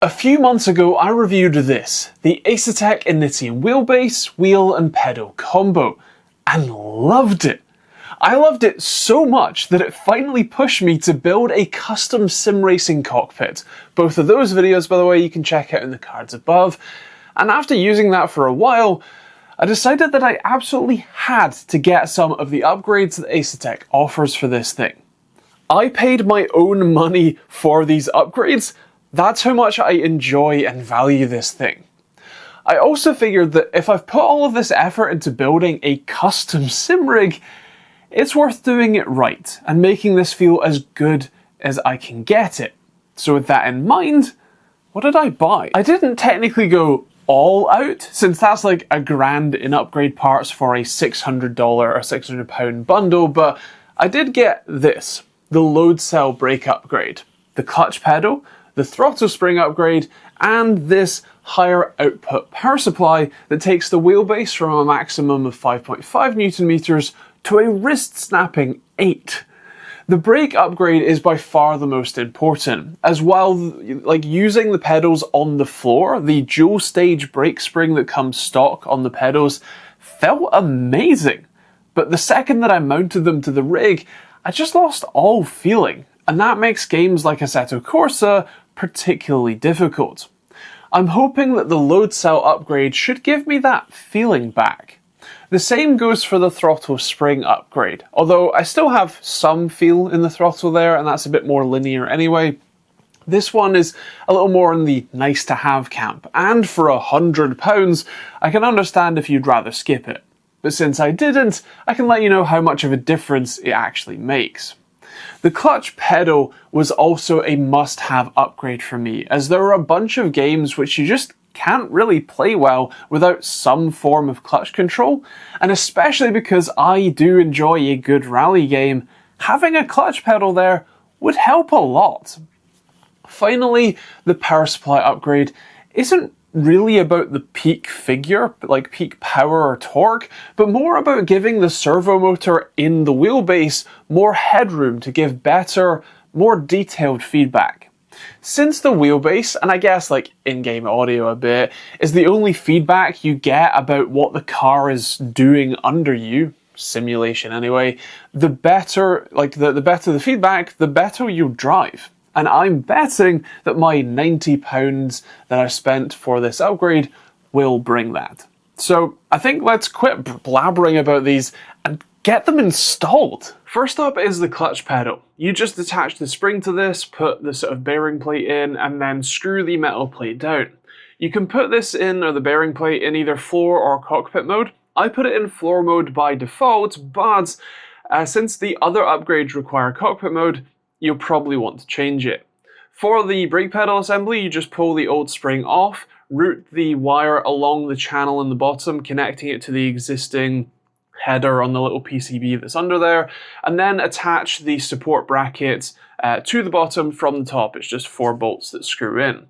A few months ago I reviewed this, the Asetek Initium Wheelbase wheel and pedal combo, and loved it. I loved it so much that it finally pushed me to build a custom sim racing cockpit. Both of those videos, by the way, you can check out in the cards above. And after using that for a while, I decided that I absolutely had to get some of the upgrades that Asetek offers for this thing. I paid my own money for these upgrades. That's how much I enjoy and value this thing. I also figured that if I've put all of this effort into building a custom sim rig, it's worth doing it right and making this feel as good as I can get it. So with that in mind, what did I buy? I didn't technically go all out, since that's like $1,000 in upgrade parts for a $600 or £600 bundle, but I did get this, the load cell brake upgrade, the clutch pedal, the throttle spring upgrade, and this higher output power supply that takes the wheelbase from a maximum of 5.5 Newton meters to a wrist-snapping 8. The brake upgrade is by far the most important, as well, like using the pedals on the floor, the dual stage brake spring that comes stock on the pedals felt amazing. But the second that I mounted them to the rig, I just lost all feeling, and that makes games like Assetto Corsa particularly difficult. I'm hoping that the load cell upgrade should give me that feeling back. The same goes for the throttle spring upgrade, although I still have some feel in the throttle there, and that's a bit more linear anyway. This one is a little more in the nice to have camp, and for £100, I can understand if you'd rather skip it. But since I didn't, I can let you know how much of a difference it actually makes. The clutch pedal was also a must-have upgrade for me, as there are a bunch of games which you just can't really play well without some form of clutch control, and especially because I do enjoy a good rally game, having a clutch pedal there would help a lot. Finally, the power supply upgrade isn't really about the peak figure, like peak power or torque, but more about giving the servo motor in the wheelbase more headroom to give better, more detailed feedback. Since the wheelbase, and I guess like in-game audio a bit, is the only feedback you get about what the car is doing under you, simulation anyway, the better the feedback, the better you drive. And I'm betting that my £90 that I spent for this upgrade will bring that. So I think let's quit blabbering about these and get them installed. First up is the clutch pedal. You just attach the spring to this, put the sort of bearing plate in, and then screw the metal plate down. You can put this in, or the bearing plate, in either floor or cockpit mode. I put it in floor mode by default, but since the other upgrades require cockpit mode, you'll probably want to change it. For the brake pedal assembly, you just pull the old spring off, route the wire along the channel in the bottom, connecting it to the existing header on the little PCB that's under there, and then attach the support brackets to the bottom from the top. It's just 4 bolts that screw in.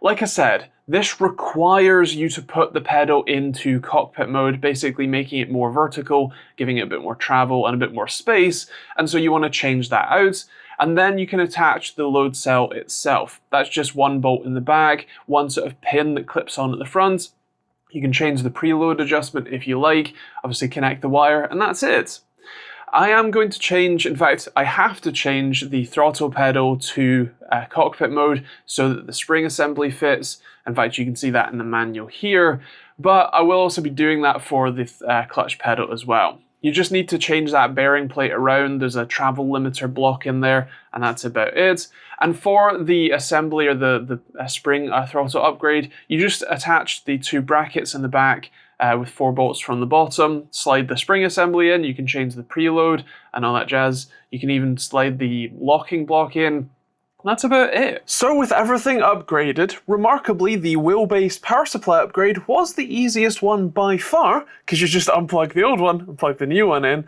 Like I said, this requires you to put the pedal into cockpit mode, basically making it more vertical, giving it a bit more travel and a bit more space, and so you want to change that out. And then you can attach the load cell itself. That's just 1 bolt in the back, 1 sort of pin that clips on at the front. You can change the preload adjustment if you like, obviously connect the wire, and that's it. I am going to change, in fact, I have to change the throttle pedal to cockpit mode so that the spring assembly fits. In fact, you can see that in the manual here, but I will also be doing that for the clutch pedal as well. You just need to change that bearing plate around. There's a travel limiter block in there, and that's about it. And for the assembly or the spring throttle upgrade, you just attach the 2 brackets in the back with 4 bolts from the bottom, slide the spring assembly in, you can change the preload and all that jazz. You can even slide the locking block in. That's about it. So with everything upgraded, remarkably the wheelbase power supply upgrade was the easiest one by far, because you just unplug the old one and plug the new one in.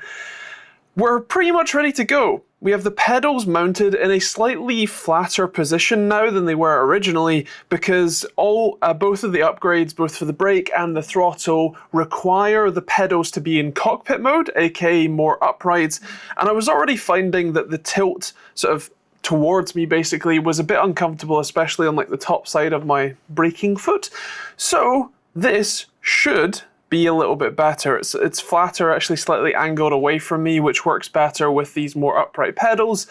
We're pretty much ready to go. We have the pedals mounted in a slightly flatter position now than they were originally, because both of the upgrades, both for the brake and the throttle, require the pedals to be in cockpit mode, aka more upright, and I was already finding that the tilt sort of towards me basically was a bit uncomfortable, especially on like the top side of my braking foot. So this should be a little bit better. It's flatter, actually slightly angled away from me, which works better with these more upright pedals.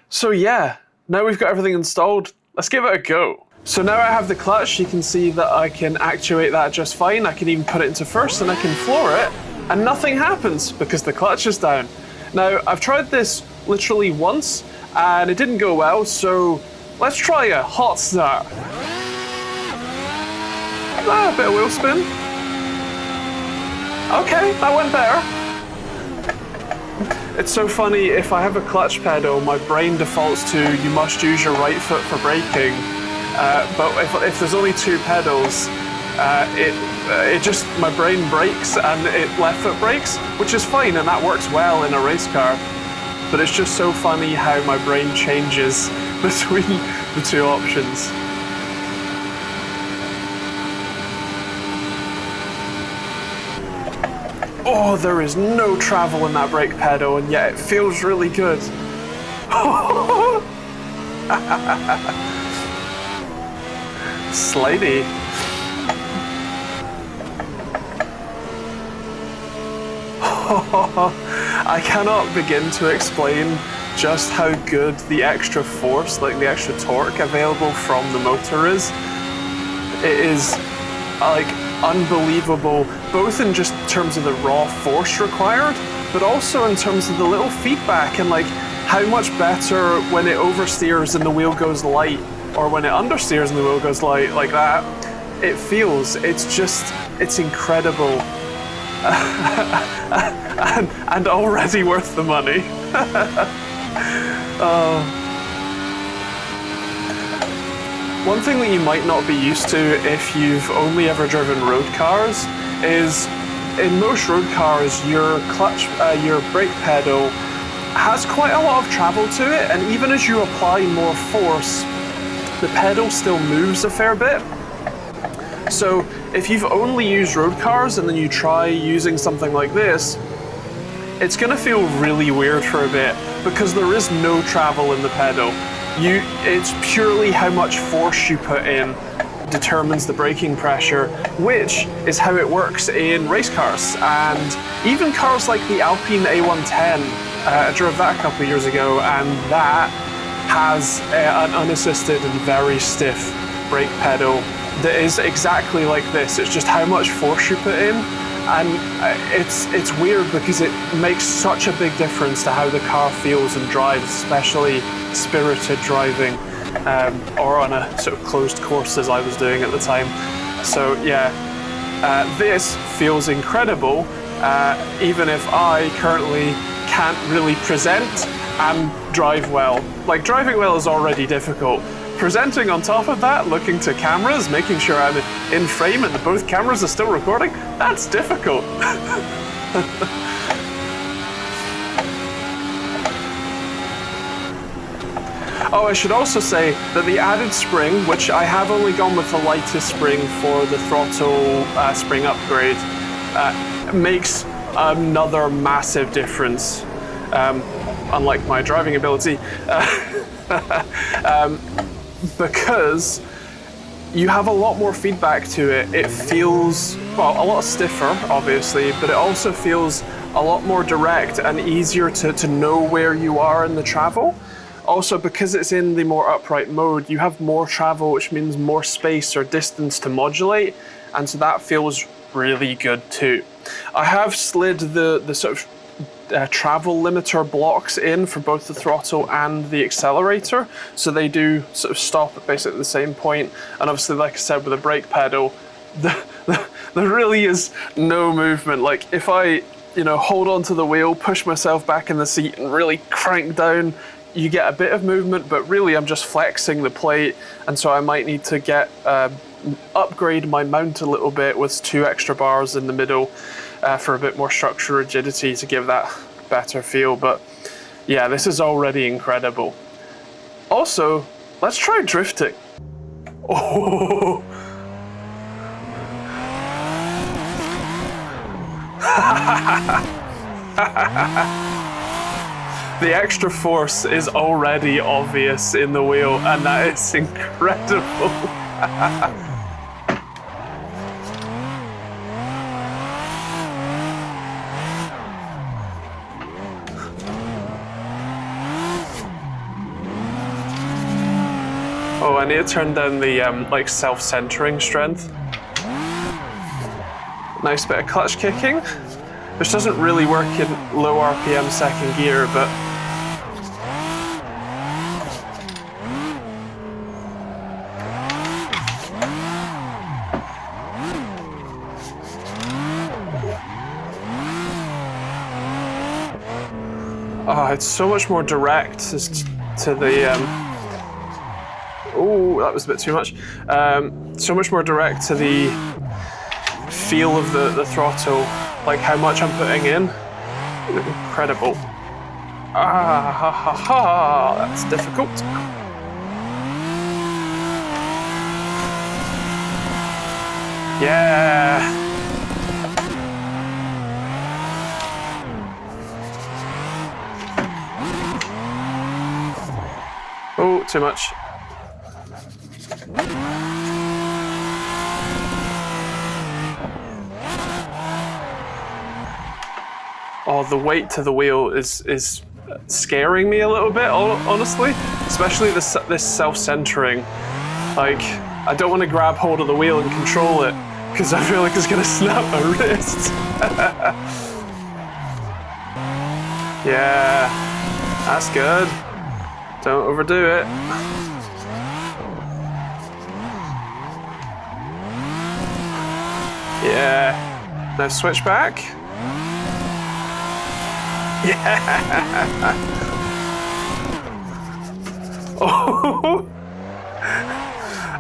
So yeah, now we've got everything installed, let's give it a go. So now I have the clutch, you can see that I can actuate that just fine. I can even put it into first and I can floor it, and nothing happens because the clutch is down. Now, I've tried this literally once and it didn't go well, so let's try a hot start. A bit of wheel spin. Okay, that went better. It's so funny, if I have a clutch pedal, my brain defaults to you must use your right foot for braking. But if there's only two pedals, my brain brakes and left foot brakes, which is fine, and that works well in a race car. But it's just so funny how my brain changes between the two options. Oh, there is no travel in that brake pedal, and yet it feels really good. Slidey. I cannot begin to explain just how good the extra force, like the extra torque available from the motor is. It is like unbelievable, both in just terms of the raw force required, but also in terms of the little feedback and like how much better when it oversteers and the wheel goes light, or when it understeers and the wheel goes light like that. It feels, it's incredible. and already worth the money. One thing that you might not be used to if you've only ever driven road cars is in most road cars your brake pedal has quite a lot of travel to it, and even as you apply more force, the pedal still moves a fair bit. So if you've only used road cars and then you try using something like this, it's going to feel really weird for a bit because there is no travel in the pedal. It's purely how much force you put in determines the braking pressure, which is how it works in race cars. And even cars like the Alpine A110, I drove that a couple of years ago, and that has an unassisted and very stiff brake pedal that is exactly like this. It's just how much force you put in, and it's weird because it makes such a big difference to how the car feels and drives, especially spirited driving, or on a sort of closed course as I was doing at the time. So yeah, this feels incredible, even if I currently can't really present and drive well. Like, driving well is already difficult. Presenting on top of that, looking to cameras, making sure I'm in frame and both cameras are still recording, that's difficult. Oh, I should also say that the added spring, which I have only gone with the lightest spring for the throttle spring upgrade, makes another massive difference, unlike my driving ability. Because you have a lot more feedback to it. It feels, well, a lot stiffer, obviously, but it also feels a lot more direct and easier to know where you are in the travel. Also, because it's in the more upright mode, you have more travel, which means more space or distance to modulate, and so that feels really good too. I have slid the sort of travel limiter blocks in for both the throttle and the accelerator, so they do sort of stop at basically the same point. And obviously, like I said, with the brake pedal, there really is no movement. Like, if I hold onto the wheel, push myself back in the seat and really crank down, you get a bit of movement, but really I'm just flexing the plate, and so I might need to upgrade my mount a little bit with 2 extra bars in the middle for a bit more structure rigidity to give that better feel. But yeah, this is already incredible. Also, let's try drifting. Oh. The extra force is already obvious in the wheel, and that is incredible. Oh, I need to turn down the like self-centering strength. Nice bit of clutch kicking, which doesn't really work in low RPM second gear, but oh, it's so much more direct as to the oh, that was a bit too much. So much more direct to the feel of the throttle, like how much I'm putting in. Incredible. Ah, ha, ha, ha. That's difficult. Yeah. Oh, too much. Oh, the weight to the wheel is scaring me a little bit, honestly. Especially this self-centering. Like, I don't want to grab hold of the wheel and control it, because I feel like it's going to snap my wrist. Yeah, that's good. Don't overdo it. Yeah. Now switch back. Yeah. Oh.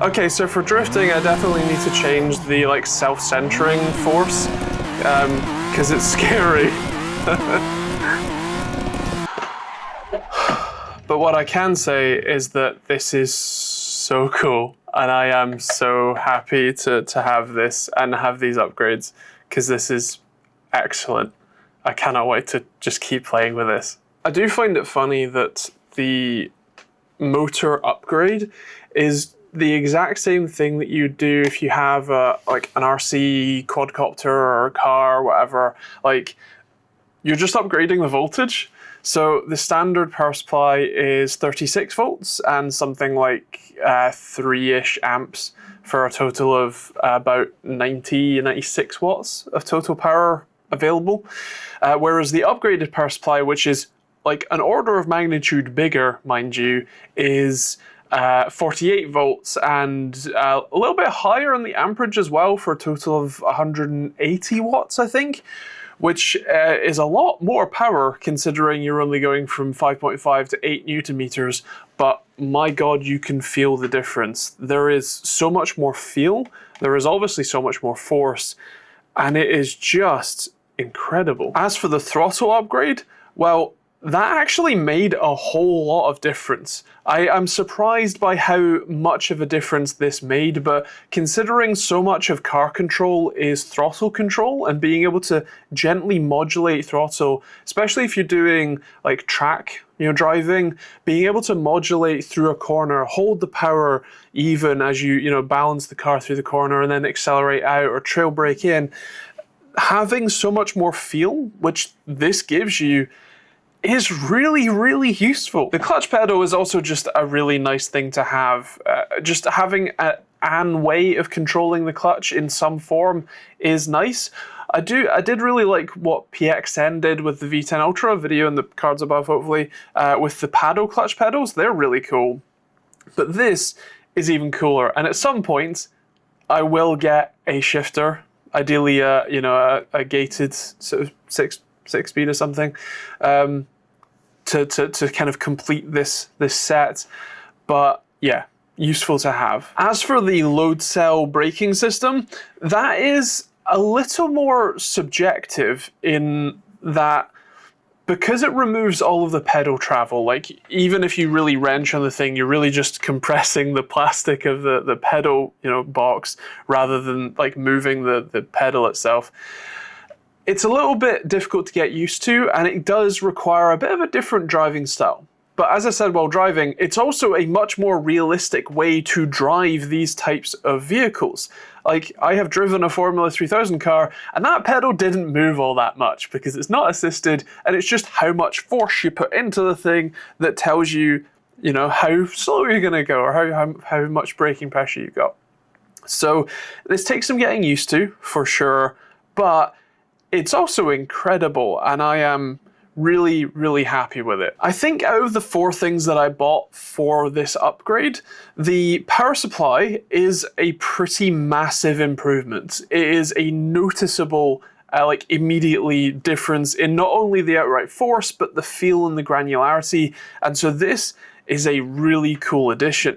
Okay, so for drifting, I definitely need to change the like self-centering force, because it's scary. But what I can say is that this is so cool, and I am so happy to have this and have these upgrades, because this is excellent. I cannot wait to just keep playing with this. I do find it funny that the motor upgrade is the exact same thing that you do if you have like an RC quadcopter or a car or whatever. Like, you're just upgrading the voltage. So the standard power supply is 36 volts and something like 3-ish amps for a total of about 96 watts of total power available. Whereas the upgraded power supply, which is like an order of magnitude bigger, mind you, is 48 volts and a little bit higher on the amperage as well, for a total of 180 watts, I think, which is a lot more power considering you're only going from 5.5 to 8 Newton meters. But my God, you can feel the difference. There is so much more feel. There is obviously so much more force, and it is just incredible. As for the throttle upgrade, well, that actually made a whole lot of difference. I'm surprised by how much of a difference this made, but considering so much of car control is throttle control and being able to gently modulate throttle, especially if you're doing like track, driving, being able to modulate through a corner, hold the power even as you balance the car through the corner and then accelerate out or trail brake in, having so much more feel, which this gives you, is really, really useful. The clutch pedal is also just a really nice thing to have. Just having an way of controlling the clutch in some form is nice. I did really like what PXN did with the V10 Ultra, video in the cards above hopefully, with the paddle clutch pedals. They're really cool. But this is even cooler, and at some point I will get a shifter, ideally a gated sort of six speed or something, to kind of complete this set. But yeah, useful to have. As for the load cell braking system, that is a little more subjective in that, because it removes all of the pedal travel, like even if you really wrench on the thing, you're really just compressing the plastic of the pedal box rather than like moving the pedal itself. It's a little bit difficult to get used to, and it does require a bit of a different driving style. But as I said while driving, it's also a much more realistic way to drive these types of vehicles. Like, I have driven a Formula 3000 car, and that pedal didn't move all that much because it's not assisted, and it's just how much force you put into the thing that tells you, you know, how slow you're going to go or how much braking pressure you got. So this takes some getting used to, for sure, but it's also incredible, and I am really, really happy with it. I think out of the 4 things that I bought for this upgrade, the power supply is a pretty massive improvement. It is a noticeable, like, immediately difference in not only the outright force, but the feel and the granularity, and so this is a really cool addition.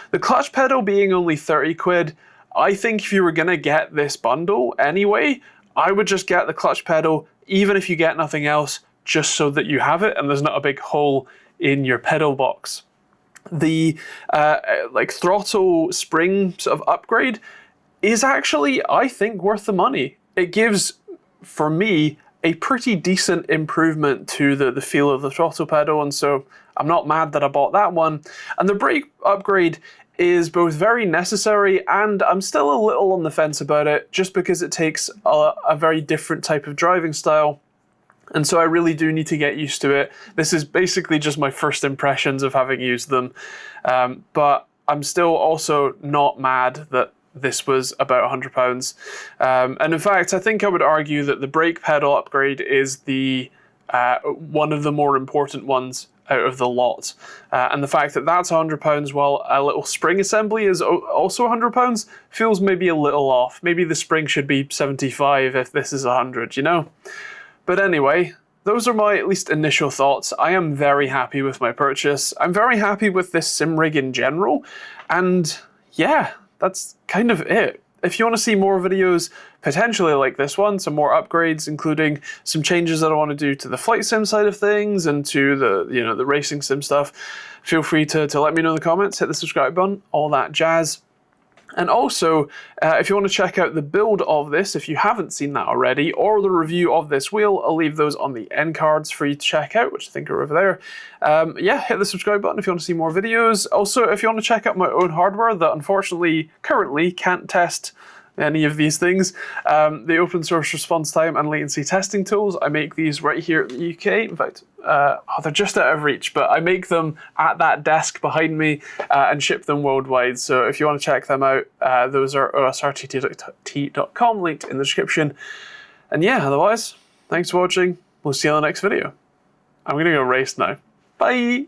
The clutch pedal being only 30 quid, I think if you were gonna get this bundle anyway, I would just get the clutch pedal, even if you get nothing else, just so that you have it and there's not a big hole in your pedal box. The like throttle spring sort of upgrade is actually, I think, worth the money. It gives, for me, a pretty decent improvement to the feel of the throttle pedal, and so I'm not mad that I bought that one. And the brake upgrade is both very necessary, and I'm still a little on the fence about it, just because it takes a very different type of driving style. And so I really do need to get used to it. This is basically just my first impressions of having used them. But I'm still also not mad that this was about £100. And in fact, I think I would argue that the brake pedal upgrade is the one of the more important ones out of the lot. And the fact that that's £100 while a little spring assembly is also £100 feels maybe a little off. Maybe the spring should be 75 if this is 100, you know? But anyway, those are my at least initial thoughts. I am very happy with my purchase. I'm very happy with this sim rig in general. And yeah, that's kind of it. If you want to see more videos, potentially like this one, some more upgrades, including some changes that I want to do to the flight sim side of things and to the, you know, the racing sim stuff, feel free to let me know in the comments, hit the subscribe button, all that jazz. And also, if you want to check out the build of this, if you haven't seen that already, or the review of this wheel, I'll leave those on the end cards for you to check out, which I think are over there. Yeah, hit the subscribe button if you want to see more videos. Also, if you want to check out my own hardware that unfortunately currently can't test any of these things, the open source response time and latency testing tools, I make these right here in the UK. In fact, they're just out of reach, but I make them at that desk behind me and ship them worldwide. So if you want to check them out, those are osrtt.com, linked in the description. And yeah, otherwise, thanks for watching. We'll see you in the next video. I'm going to go race now. Bye!